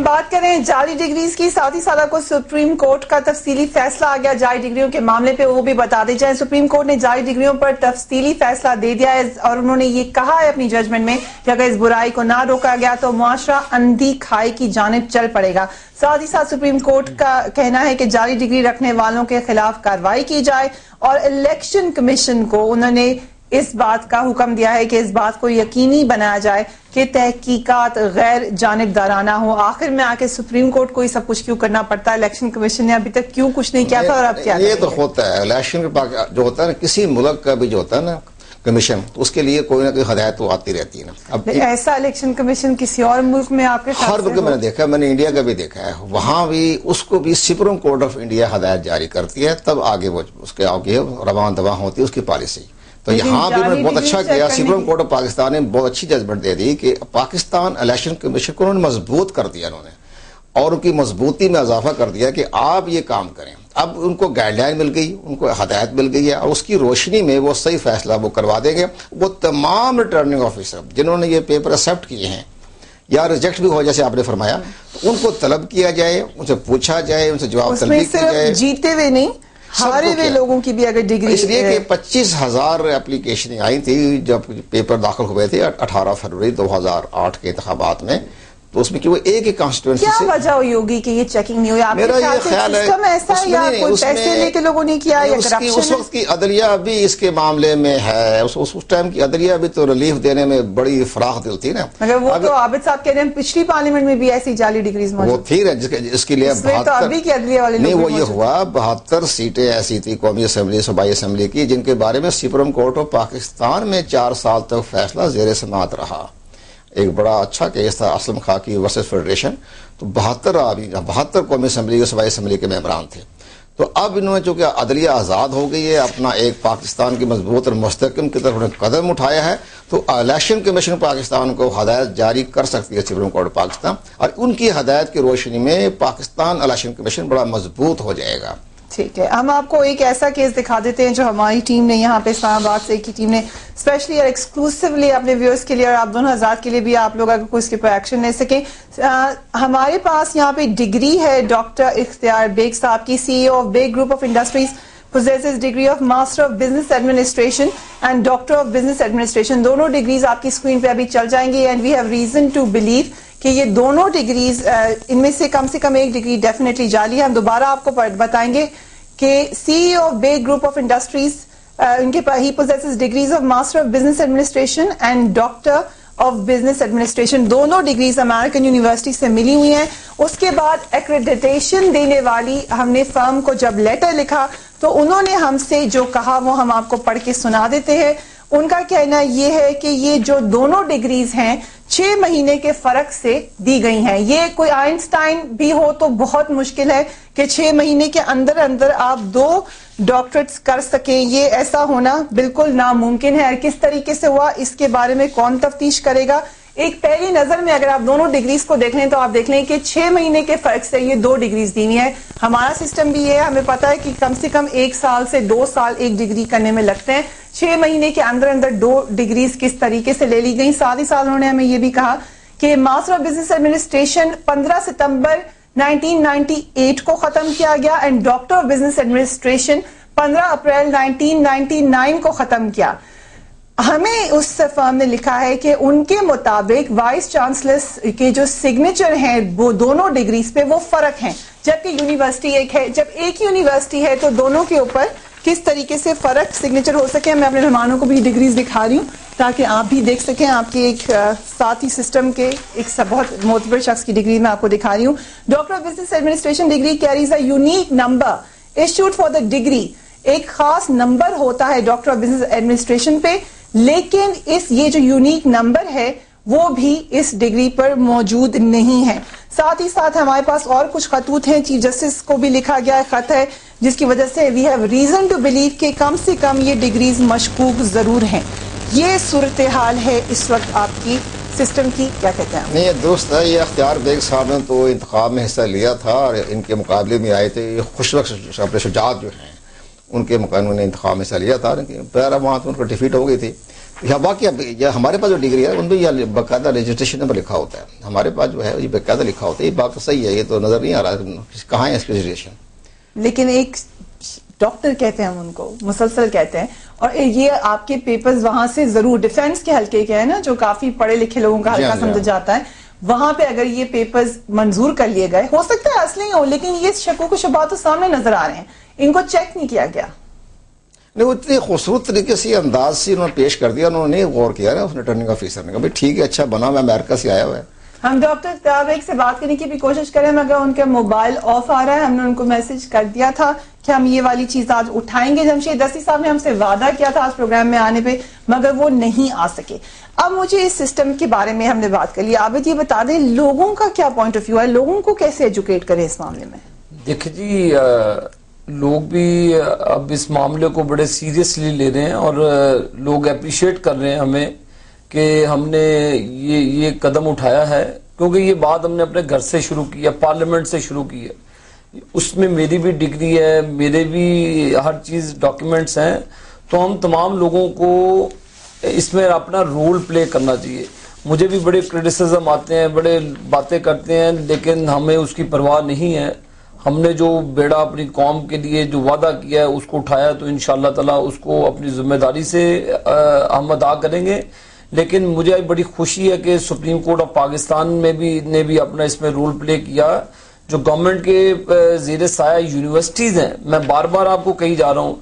بات کریں جعلی ڈگریز کی، ساتھ ہی سالہ کو سپریم کورٹ کا تفصیلی فیصلہ آ گیا جعلی ڈگریوں کے معاملے پہ، وہ بھی بتا دی جائے۔ سپریم کورٹ نے جعلی ڈگریوں پر تفصیلی فیصلہ دے دیا ہے اور انہوں نے یہ کہا ہے اپنی ججمنٹ میں کہ اگر اس برائی کو نہ روکا گیا تو معاشرہ اندھی کھائی کی جانب چل پڑے گا۔ ساتھ ہی ساتھ سپریم کورٹ کا کہنا ہے کہ جعلی ڈگری رکھنے والوں کے خلاف کارروائی کی جائے اور الیکشن کمیشن کو انہوں نے اس بات کا حکم دیا ہے کہ اس بات کو یقینی بنایا جائے کہ تحقیقات غیر جانبدارانہ ہوں۔ آخر میں آ کے سپریم کورٹ کو یہ سب کچھ کیوں کرنا پڑتا ہے؟ الیکشن کمیشن نے ابھی تک کیوں کچھ نہیں کیا تھا اور اب کیا؟ یہ تو ہوتا ہے الیکشن جو ہوتا ہے نا، کسی ملک کا بھی جو ہوتا ہے نا کمیشن، اس کے لیے کوئی نہ کوئی ہدایت تو آتی رہتی ہے نا۔ اب ایسا الیکشن کمیشن کسی اور ملک میں آپ کے ہر ملک میں نے دیکھا، میں نے انڈیا کا بھی دیکھا ہے، وہاں بھی اس کو بھی سپریم کورٹ آف انڈیا ہدایت جاری کرتی ہے، تب آگے وہ اس کے آگے روان دواں ہوتی ہے اس کی پالیسی۔ تو یہاں بھی انہوں نے بہت اچھا کیا، سپریم کورٹ آف پاکستان نے بہت اچھی ججمنٹ دے دی کہ پاکستان الیکشن کمیشن کو انہوں نے مضبوط کر دیا، انہوں نے اور ان کی مضبوطی میں اضافہ کر دیا کہ آپ یہ کام کریں۔ اب ان کو گائیڈ لائن مل گئی، ان کو ہدایت مل گئی ہے اور اس کی روشنی میں وہ صحیح فیصلہ وہ کروا دیں گے۔ وہ تمام ریٹرننگ آفیسر جنہوں نے یہ پیپر ایکسیپٹ کیے ہیں یا ریجیکٹ بھی ہو جیسے آپ نے فرمایا، تو ان کو طلب کیا جائے، ان سے پوچھا جائے، ان سے جواب طلبی کی جائے۔ جیتے ہوئے نہیں، ہارے ہوئے لوگوں کی بھی اگر ڈگری، اس لیے کہ 25,000 اپلیکیشنیں آئی تھی جب پیپر داخل ہوئے تھے 18 فروری 2008 کے انتخابات میں، تو اس میں کہ وہ ایک ہی کانسٹیٹوئنسی سے۔ کیا وجہ ہوئی ہوگی کہ یہ چیکنگ نہیں ہوئی؟ میرا یہ خیال ہے سسٹم ایسا ہے یا کوئی پیسے لے کے لوگوں نے کیا یا کرپشن؟ اس وقت کی عدلیہ بھی اس کے معاملے میں ہے، اس ٹائم کی عدلیہ بھی تو ریلیف دینے میں بڑی فراخ دل تھی نا۔ مگر وہ تو عابد صاحب کہہ رہے ہیں پچھلی پارلیمنٹ میں بھی ایسی جعلی ڈگریز موجود، وہ تھی جس کے لیے ابھی کی عدلیہ والے نہیں، وہ یہ ہوا 72 سیٹیں ایسی تھی قومی اسمبلی صوبائی اسمبلی کی جن کے بارے میں سپریم کورٹ آف پاکستان میں 4 سال تک فیصلہ زیر سماعت رہا۔ ایک بڑا اچھا کیس تھا اسلم خاکی ورسز فیڈریشن، تو 72 قومی اسمبلی اور صوبائی اسمبلی کے ممبران تھے۔ تو اب انہوں نے چونکہ عدلیہ آزاد ہو گئی ہے، اپنا ایک پاکستان کی مضبوط اور مستحکم کی طرف قدم اٹھایا ہے، تو الیکشن کمیشن پاکستان کو ہدایت جاری کر سکتی ہے سپریم کورٹ پاکستان، اور ان کی ہدایت کی روشنی میں پاکستان الیکشن کمیشن بڑا مضبوط ہو جائے گا۔ ٹھیک ہے، ہم آپ کو ایک ایسا کیس دکھا دیتے ہیں جو ہماری ٹیم نے یہاں پہ اسلام آباد سے کی ٹیم نے اسپیشلی اور ایکسکلوسیولی اپنے ویورز کے لیے اور آپ دونوں حضرات کے لیے بھی، آپ لوگ اگر کوئی اس کے پر ایکشن لے سکیں۔ ہمارے پاس یہاں پہ ڈگری ہے ڈاکٹر اختیار بیگ صاحب کی، C E O of Baig group of industries, possesses degree of Master of Business Administration and Doctor of Business Administration۔ دونوں ڈگریز آپ کی اسکرین پہ ابھی چل جائیں گے and we have reason to believe کہ یہ دونوں ڈگریز ان میں سے کم ایک ڈگری ڈیفینیٹلی جعلی ہے۔ ہم دوبارہ آپ کو بتائیں گے کہ C E O of Baig group of industries, ان کے پاس ہی possesses degrees of Master of Business Administration and Doctor of Business Administration، دونوں ڈگریز امریکن یونیورسٹی سے ملی ہوئی ہیں۔ اس کے بعد ایکریڈیٹیشن دینے والی ہم نے فرم کو جب لیٹر لکھا تو انہوں نے ہم سے جو کہا وہ ہم آپ کو پڑھ کے سنا دیتے ہیں۔ ان کا کہنا یہ ہے کہ یہ جو دونوں ڈگریز ہیں 6 مہینے کے فرق سے دی گئی ہیں۔ یہ کوئی آئنسٹائن بھی ہو تو بہت مشکل ہے کہ 6 مہینے کے اندر آپ 2 ڈاکٹریٹس کر سکیں، یہ ایسا ہونا بالکل ناممکن ہے۔ اور کس طریقے سے ہوا اس کے بارے میں کون تفتیش کرے گا؟ ایک پہلی نظر میں اگر آپ دونوں ڈگریز کو دیکھ لیں تو آپ دیکھ لیں کہ 6 مہینے کے فرق سے یہ 2 ڈگریز دی ہوئی ہیں۔ ہمارا سسٹم بھی ہے، ہمیں پتا ہے کہ کم سے کم 1 سال سے 2 سال ایک ڈگری کرنے میں لگتے ہیں۔ 6 مہینے کے اندر 2 ڈگریز کس طریقے سے لے لی گئی؟ ساتھ ہی ساتھ انہوں نے ہمیں یہ بھی کہا کہ ماسٹر آف بزنس ایڈمنسٹریشن 15 ستمبر 1998 کو ختم کیا گیا and doctor of business administration 15 April 1999 کو ختم کیا۔ ہمیں اس فرم نے لکھا ہے کہ ان کے مطابق وائس چانسلر کے جو سگنیچر ہیں وہ دونوں ڈگریز پہ وہ فرق ہیں، جبکہ یونیورسٹی ایک ہے۔ جب ایک ہی یونیورسٹی ہے تو دونوں کے اوپر کس طریقے سے فرق سگنیچر ہو سکے؟ میں اپنے مہمانوں کو بھی ڈگریز دکھا رہی ہوں تاکہ آپ بھی دیکھ سکیں۔ آپ کے ایک ساتھی سسٹم کے ایک بہت معتبر شخص کی ڈگری میں آپ کو دکھا رہی ہوں۔ Doctor of business administration degree carries a unique number issued for the degree, ایک خاص نمبر ہوتا ہے ڈاکٹر آف بزنس ایڈمنسٹریشن پہ، لیکن یہ جو یونیک نمبر ہے وہ بھی اس ڈگری پر موجود نہیں ہے۔ ساتھ ہی ساتھ ہمارے پاس اور کچھ خطوط ہیں، چیف جسٹس کو بھی لکھا گیا خط ہے جس کی وجہ سے we have reason to believe کہ کم سے کم یہ ڈگریز مشکوک ضرور ہیں۔ یہ صورتحال ہے اس وقت آپ کی سسٹم کی، کیا کہتے ہیں؟ نہیں، یہ درست ہے. یہ اختیار بیگ صاحب نے تو انتخاب میں حصہ لیا تھا اور ان کے مقابلے میں آئے تھے. یہ خوشبخت اپنے شجاعت جو ہیں ان کے مقابلے میں انتخاب میں حصہ لیا تھا، پہلا وہاں تو ان کو ڈیفیٹ ہو گئی تھی. باقی ہمارے پاس جو ڈگری ہے ان میں یہ باقاعدہ رجسٹریشن نمبر لکھا ہوتا ہے. ہمارے پاس جو ہے یہ باقاعدہ لکھا ہوتا ہے. یہ بات تو صحیح ہے، یہ تو نظر نہیں آ رہا کہاں ہے اس کی رجسٹریشن. لیکن ایک ڈاکٹر کہتے ہیں ہم ان کو مسلسل کہتے ہیں، اور یہ آپ کے پیپرز وہاں سے ضرور ڈیفینس کے حلقے کے ہیں نا، جو کافی پڑھے لکھے لوگوں کا حلقہ سمجھا جاتا ہے، وہاں پہ اگر یہ پیپرز منظور کر لیے گئے، ہو سکتا ہے اصلی ہو، لیکن یہ شکوک و شبہات تو سامنے نظر آ رہے ہیں، ان کو چیک نہیں کیا گیا. نہیں، وہ اتنی خوبصورت طریقے سے انداز سے انہوں نے پیش کر دیا. انہوں نے غور کیا نا اس ریٹرننگ آفیسر نے کہا بھائی ٹھیک ہے، اچھا بنا، میں امریکہ سے آیا ہوا ہے. ہم ڈاکٹر اختیار بیگ سے بات کرنے کی بھی کوشش کریں مگر ان کا موبائل آف آ رہا ہے. ہم نے ان کو میسج کر دیا تھا کہ ہم یہ والی چیز آج اٹھائیں گے. جمشید دستی صاحب نے ہم سے وعدہ کیا تھا آج پروگرام میں آنے پہ، مگر وہ نہیں آ سکے. اب مجھے اس سسٹم کے بارے میں ہم نے بات کر لی. عابد یہ بتا دیں لوگوں کا کیا پوائنٹ آف ویو ہے، لوگوں کو کیسے ایجوکیٹ کریں اس معاملے میں؟ دیکھیں جی، لوگ بھی اب اس معاملے کو بڑے سیریسلی لے رہے ہیں اور لوگ اپریشیٹ کر رہے ہیں ہمیں کہ ہم نے یہ قدم اٹھایا ہے، کیونکہ یہ بات ہم نے اپنے گھر سے شروع کی ہے، پارلیمنٹ سے شروع کی ہے. اس میں میری بھی ڈگری ہے، میرے بھی ہر چیز ڈاکیومنٹس ہیں، تو ہم تمام لوگوں کو اس میں اپنا رول پلے کرنا چاہیے. مجھے بھی بڑے کرٹیسزم آتے ہیں، بڑے باتیں کرتے ہیں، لیکن ہمیں اس کی پرواہ نہیں ہے. ہم نے جو بیڑا اپنی قوم کے لیے جو وعدہ کیا ہے اس کو اٹھایا، تو انشاءاللہ تعالی اس کو اپنی ذمہ داری سے ہم ادا کریں گے. لیکن مجھے بڑی خوشی ہے کہ سپریم کورٹ آف پاکستان نے بھی اپنا اس میں رول پلے کیا. جو گورنمنٹ کے زیر سایہ یونیورسٹیز ہیں، میں بار بار آپ کو کہی جا رہا ہوں،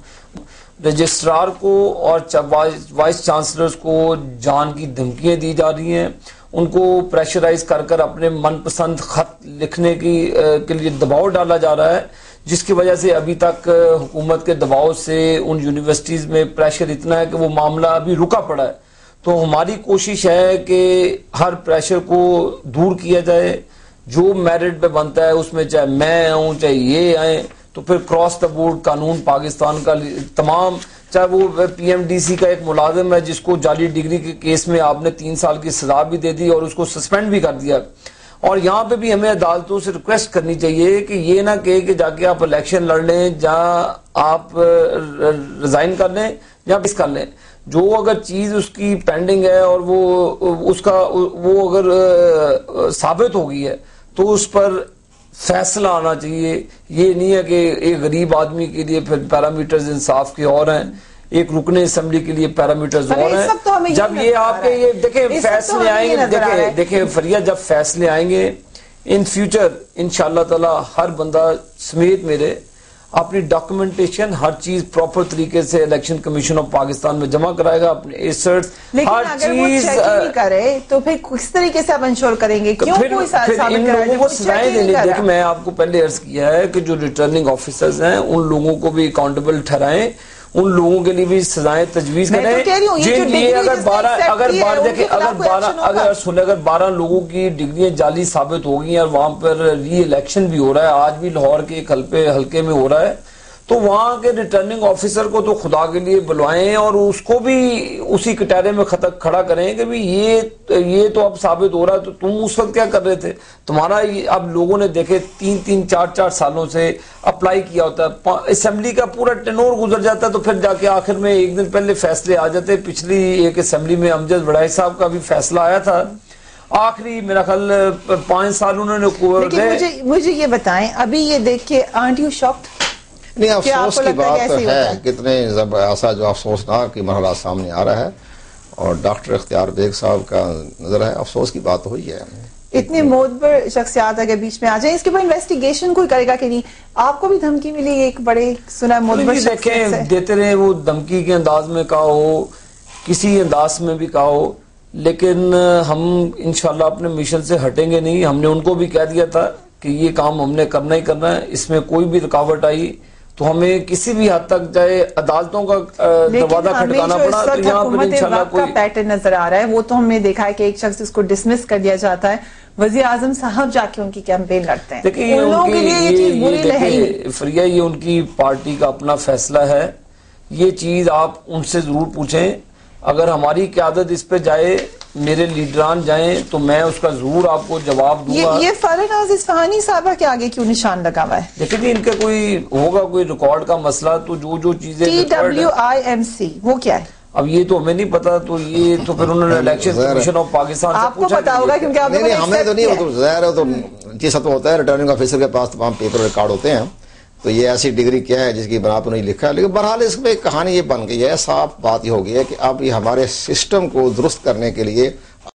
رجسٹرار کو اور وائس چانسلرز کو جان کی دھمکیاں دی جا رہی ہیں، ان کو پریشرائز کر کر اپنے من پسند خط لکھنے کے لیے دباؤ ڈالا جا رہا ہے، جس کی وجہ سے ابھی تک حکومت کے دباؤ سے ان یونیورسٹیز میں پریشر اتنا ہے کہ وہ معاملہ ابھی رکا پڑا ہے. تو ہماری کوشش ہے کہ ہر پریشر کو دور کیا جائے. جو میرٹ پہ بنتا ہے اس میں چاہے میں آؤں چاہے یہ آئیں، تو پھر کراس دا بورڈ قانون پاکستان کا تمام، چاہے وہ پی ایم ڈی سی کا ایک ملازم ہے جس کو جعلی ڈگری کے کیس میں آپ نے 3 سال کی سزا بھی دے دی اور اس کو سسپینڈ بھی کر دیا. اور یہاں پہ بھی ہمیں عدالتوں سے ریکویسٹ کرنی چاہیے کہ یہ نہ کہے کہ جا کے آپ الیکشن لڑ لیں، جہاں آپ ریزائن کر لیں یا کس کر لیں. جو اگر چیز اس کی پینڈنگ ہے اور وہ اگر ثابت ہو گئی ہے تو اس پر فیصلہ آنا چاہیے. یہ نہیں ہے کہ ایک غریب آدمی کے لیے پھر پیرامیٹرز انصاف کے اور ہیں، ایک رکن اسمبلی کے لیے پیرامیٹرز اور ہیں. جب یہ آپ کے یہ دیکھیں فیصلے آئیں گے، دیکھیں فریہ، جب فیصلے آئیں گے ان فیوچر انشاءاللہ تعالی ہر بندہ سمیت میرے اپنی ڈاکومنٹیشن ہر چیز پراپر طریقے سے الیکشن کمیشن آف پاکستان میں جمع کرائے گا، اپنے ایسرٹس ہر چیز کرے تو پھر کس طریقے سے آپ انشور کریں گے؟ کیوں کوئی ان لوگوں کو سزائیں دینے؟ دیکھیں میں آپ کو پہلے عرض کیا ہے کہ جو ریٹرننگ آفیسرز ہیں ان لوگوں کو بھی اکاؤنٹیبل ٹھہرائیں، ان لوگوں کے لیے بھی سزائیں تجویز کریں جن لیے اگر 12 لوگوں کی ڈگریاں جعلی ثابت ہو گئی ہیں اور وہاں پر ری الیکشن بھی ہو رہا ہے، آج بھی لاہور کے ایک حلقے میں ہو رہا ہے، تو وہاں کے ریٹرننگ آفیسر کو تو خدا کے لیے بلوائیں اور اس کو بھی اسی کٹہرے میں کھڑا کریں کہ یہ تو اب ثابت ہو رہا ہے، تو تم اس وقت کیا کر رہے تھے؟ تمہارا اب لوگوں نے دیکھے 3 4 سالوں سے اپلائی کیا ہوتا ہے، اسمبلی کا پورا ٹینور گزر جاتا ہے، تو پھر جا کے آخر میں ایک دن پہلے فیصلے آ جاتے. پچھلی ایک اسمبلی میں امجد وڑائی صاحب کا بھی فیصلہ آیا تھا، آخری میرا خیال 5 سال انہوں نے. مجھے یہ بتائیں، ابھی یہ دیکھ کے آرنٹ یو شاکڈ؟ نہیں، افسوس کی بات ہے، کتنے ایسا جو افسوسناک مرحلہ سامنے آ رہا ہے اور ڈاکٹر اختیار بیگ صاحب کا نظر ہے، افسوس کی بات ہوئی ہے. اتنے معتبر شخصیات اگر بیچ میں آ جائیں، اس کے بعد انویسٹیگیشن کوئی کرے گا کہ نہیں؟ آپ کو بھی دھمکی ملی ایک بڑے سنا معتبر شخصیت سے؟ دیتے رہے، وہ دھمکی کے انداز میں کہا ہو، کسی انداز میں بھی کہا ہو، لیکن ہم انشاءاللہ اپنے مشن سے ہٹیں گے نہیں. ہم نے ان کو بھی کہہ دیا تھا کہ یہ کام ہم نے کرنا ہی کرنا ہے، اس میں کوئی بھی رکاوٹ آئی تو ہمیں کسی بھی حد تک چاہے عدالتوں کا دروازہ کھٹکانا پڑا، تو یہاں پر انشاءاللہ کوئی پیٹرن نظر آ رہا ہے. وہ تو ہم نے دیکھا ہے کہ ایک شخص اس کو ڈسمس کر دیا جاتا ہے، وزیر اعظم صاحب جا کے ان کی کیمپین لڑتے ہیں. دیکھیں فریہ، یہ ان کی پارٹی کا اپنا فیصلہ ہے، یہ چیز آپ ان سے ضرور پوچھیں. اگر ہماری قیادت اس پہ جائے، میرے لیڈران جائیں، تو میں اس کا ضرور آپ کو جواب دوں گا. یہ فرناز اصفہانی صاحبہ کے آگے کیوں نشان لگا ہوا ہے؟ لیکن ان کے کوئی ہوگا کوئی ریکارڈ کا مسئلہ، تو جو چیزیں TWIMC وہ کیا ہے؟ اب یہ تو ہمیں نہیں پتا، تو یہ تو پھر انہوں نے الیکشن کمیشن آف پاکستان سے آپ کو پتا ہوگا کیونکہ آپ نہیں ہمیں تو نہیں، وہ تو ظاہر ہے، تو یہ سب ہوتا ہے، ریٹرننگ آفیسر کے پاس تمام پیپر ریکارڈ ہوتے ہیں، تو یہ ایسی ڈگری کیا ہے جس کی بنا پر نہیں لکھا ہے. لیکن بہرحال اس میں ایک کہانی یہ بن گئی ہے، صاف بات یہ ہو گئی ہے کہ اب یہ ہمارے سسٹم کو درست کرنے کے لیے